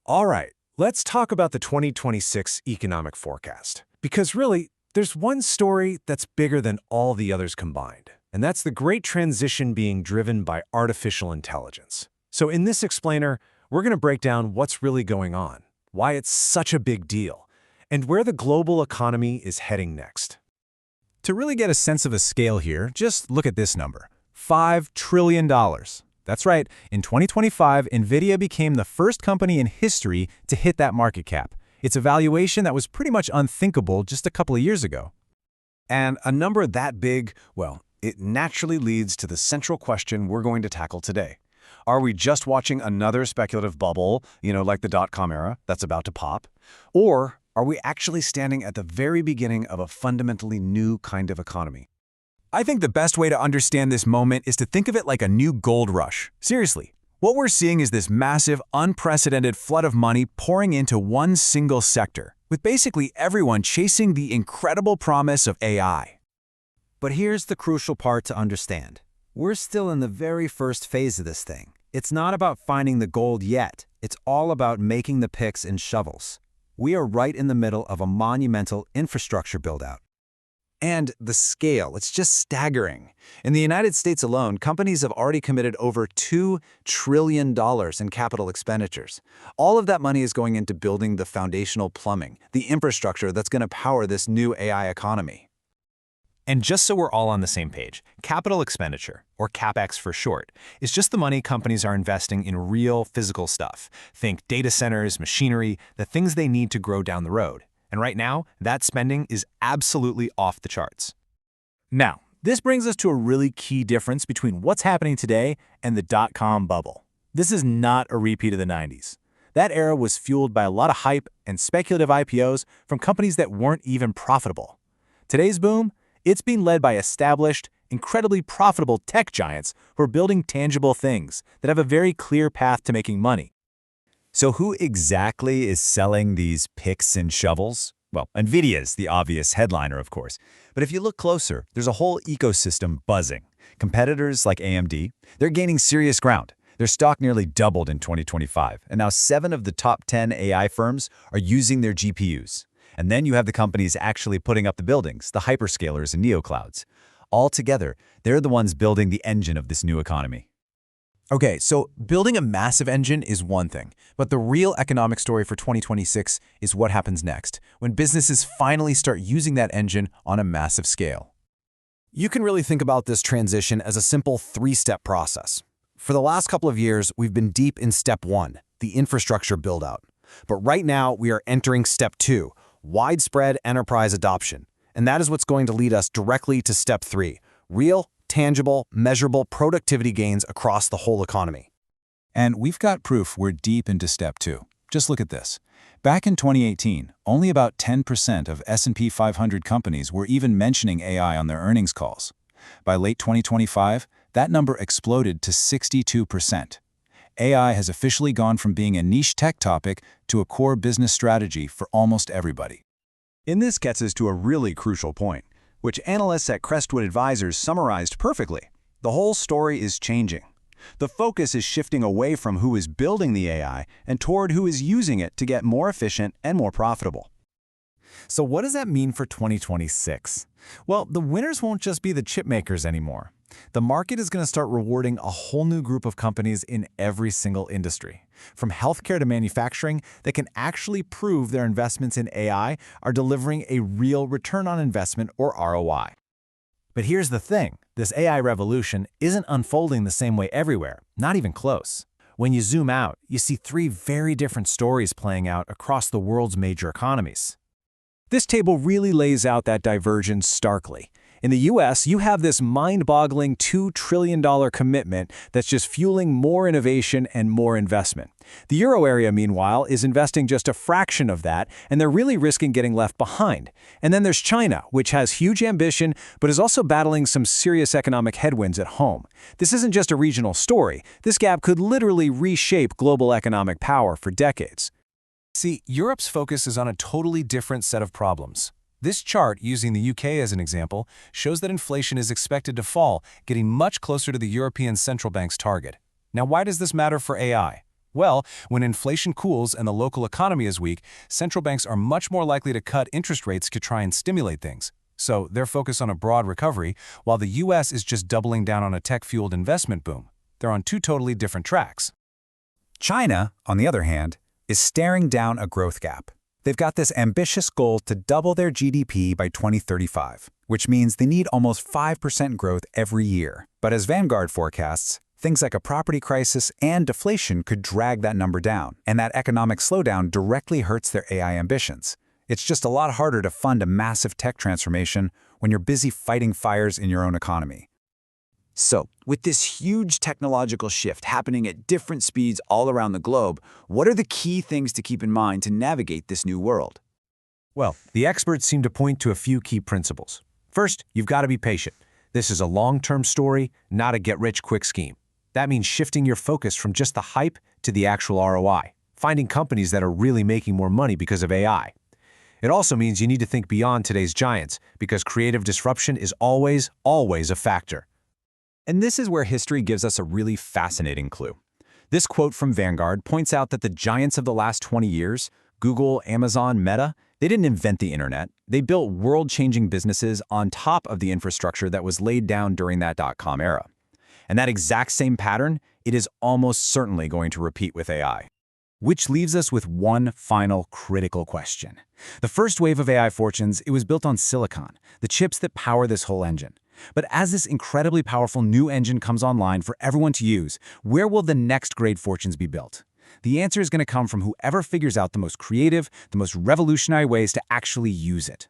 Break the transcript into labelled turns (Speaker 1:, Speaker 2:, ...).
Speaker 1: All right, let's talk about the 2026 economic forecast. Because really, there's one story that's bigger than all the others combined, and that's the great transition being driven by artificial intelligence. So in this explainer, we're going to break down what's really going on, why it's such a big deal, and where the global economy is heading next.
Speaker 2: To really get a sense of the scale here, just look at this number, $5 trillion. That's right, in 2025, Nvidia became the first company in history to hit that market cap. It's a valuation that was pretty much unthinkable just a couple of years ago.
Speaker 3: And a number that big, well, it naturally leads to the central question we're going to tackle today. Are we just watching another speculative bubble, like the dot-com era, that's about to pop? Or are we actually standing at the very beginning of a fundamentally new kind of economy?
Speaker 2: I think the best way to understand this moment is to think of it like a new gold rush. Seriously, what we're seeing is this massive, unprecedented flood of money pouring into one single sector, with basically everyone chasing the incredible promise of AI.
Speaker 4: But here's the crucial part to understand. We're still in the very first phase of this thing. It's not about finding the gold yet. It's all about making the picks and shovels. We are right in the middle of a monumental infrastructure build-out. And the scale, it's just staggering. In the United States alone, companies have already committed over $2 trillion in capital expenditures. All of that money is going into building the foundational plumbing, the infrastructure that's going to power this new AI economy.
Speaker 2: And just so we're all on the same page, capital expenditure, or CapEx for short, is just the money companies are investing in real physical stuff. Think data centers, machinery, the things they need to grow down the road. And right now, that spending is absolutely off the charts. Now, this brings us to a really key difference between what's happening today and the dot-com bubble. This is not a repeat of the 90s. That era was fueled by a lot of hype and speculative IPOs from companies that weren't even profitable. Today's boom? It's being led by established, incredibly profitable tech giants who are building tangible things that have a very clear path to making money. So who exactly is selling these picks and shovels? Well, Nvidia is the obvious headliner, of course. But if you look closer, there's a whole ecosystem buzzing. Competitors like AMD, they're gaining serious ground. Their stock nearly doubled in 2025, and now 7 of the top 10 AI firms are using their GPUs. And then you have the companies actually putting up the buildings, the hyperscalers and neoclouds. All together, they're the ones building the engine of this new economy. Okay, so building a massive engine is one thing, but the real economic story for 2026 is what happens next, when businesses finally start using that engine on a massive scale.
Speaker 3: You can really think about this transition as a simple 3-step process. For the last couple of years, we've been deep in step 1, the infrastructure build-out. But right now, we are entering step 2, widespread enterprise adoption. And that is what's going to lead us directly to step 3, real, tangible, measurable productivity gains across the whole economy.
Speaker 2: And we've got proof we're deep into step 2. Just look at this. Back in 2018, only about 10% of S&P 500 companies were even mentioning AI on their earnings calls. By late 2025, that number exploded to 62%. AI has officially gone from being a niche tech topic to a core business strategy for almost everybody.
Speaker 3: And this gets us to a really crucial point, which analysts at Crestwood Advisors summarized perfectly. The whole story is changing. The focus is shifting away from who is building the AI and toward who is using it to get more efficient and more profitable.
Speaker 2: So what does that mean for 2026? Well, the winners won't just be the chip makers anymore. The market is going to start rewarding a whole new group of companies in every single industry. From healthcare to manufacturing, that can actually prove their investments in AI are delivering a real return on investment or ROI. But here's the thing, this AI revolution isn't unfolding the same way everywhere, not even close. When you zoom out, you see 3 very different stories playing out across the world's major economies. This table really lays out that divergence starkly. In the US, you have this mind-boggling $2 trillion commitment that's just fueling more innovation and more investment. The Euro area, meanwhile, is investing just a fraction of that, and they're really risking getting left behind. And then there's China, which has huge ambition, but is also battling some serious economic headwinds at home. This isn't just a regional story. This gap could literally reshape global economic power for decades. See, Europe's focus is on a totally different set of problems. This chart, using the UK as an example, shows that inflation is expected to fall, getting much closer to the European Central Bank's target. Now, why does this matter for AI?
Speaker 5: Well, when inflation cools and the local economy is weak, central banks are much more likely to cut interest rates to try and stimulate things. So they're focused on a broad recovery, while the US is just doubling down on a tech-fueled investment boom. They're on two totally different tracks.
Speaker 2: China, on the other hand, is staring down a growth gap. They've got this ambitious goal to double their GDP by 2035, which means they need almost 5% growth every year. But as Vanguard forecasts, things like a property crisis and deflation could drag that number down, and that economic slowdown directly hurts their AI ambitions. It's just a lot harder to fund a massive tech transformation when you're busy fighting fires in your own economy.
Speaker 3: So, with this huge technological shift happening at different speeds all around the globe, what are the key things to keep in mind to navigate this new world?
Speaker 1: Well, the experts seem to point to a few key principles. First, you've got to be patient. This is a long-term story, not a get-rich-quick scheme. That means shifting your focus from just the hype to the actual ROI, finding companies that are really making more money because of AI. It also means you need to think beyond today's giants, because creative disruption is always a factor.
Speaker 2: And this is where history gives us a really fascinating clue. This quote from Vanguard points out that the giants of the last 20 years, Google, Amazon, Meta, they didn't invent the internet. They built world-changing businesses on top of the infrastructure that was laid down during that dot-com era. And that exact same pattern, it is almost certainly going to repeat with AI. Which leaves us with one final critical question. The first wave of AI fortunes, it was built on silicon, the chips that power this whole engine. But as this incredibly powerful new engine comes online for everyone to use, where will the next great fortunes be built? The answer is going to come from whoever figures out the most creative, the most revolutionary ways to actually use it.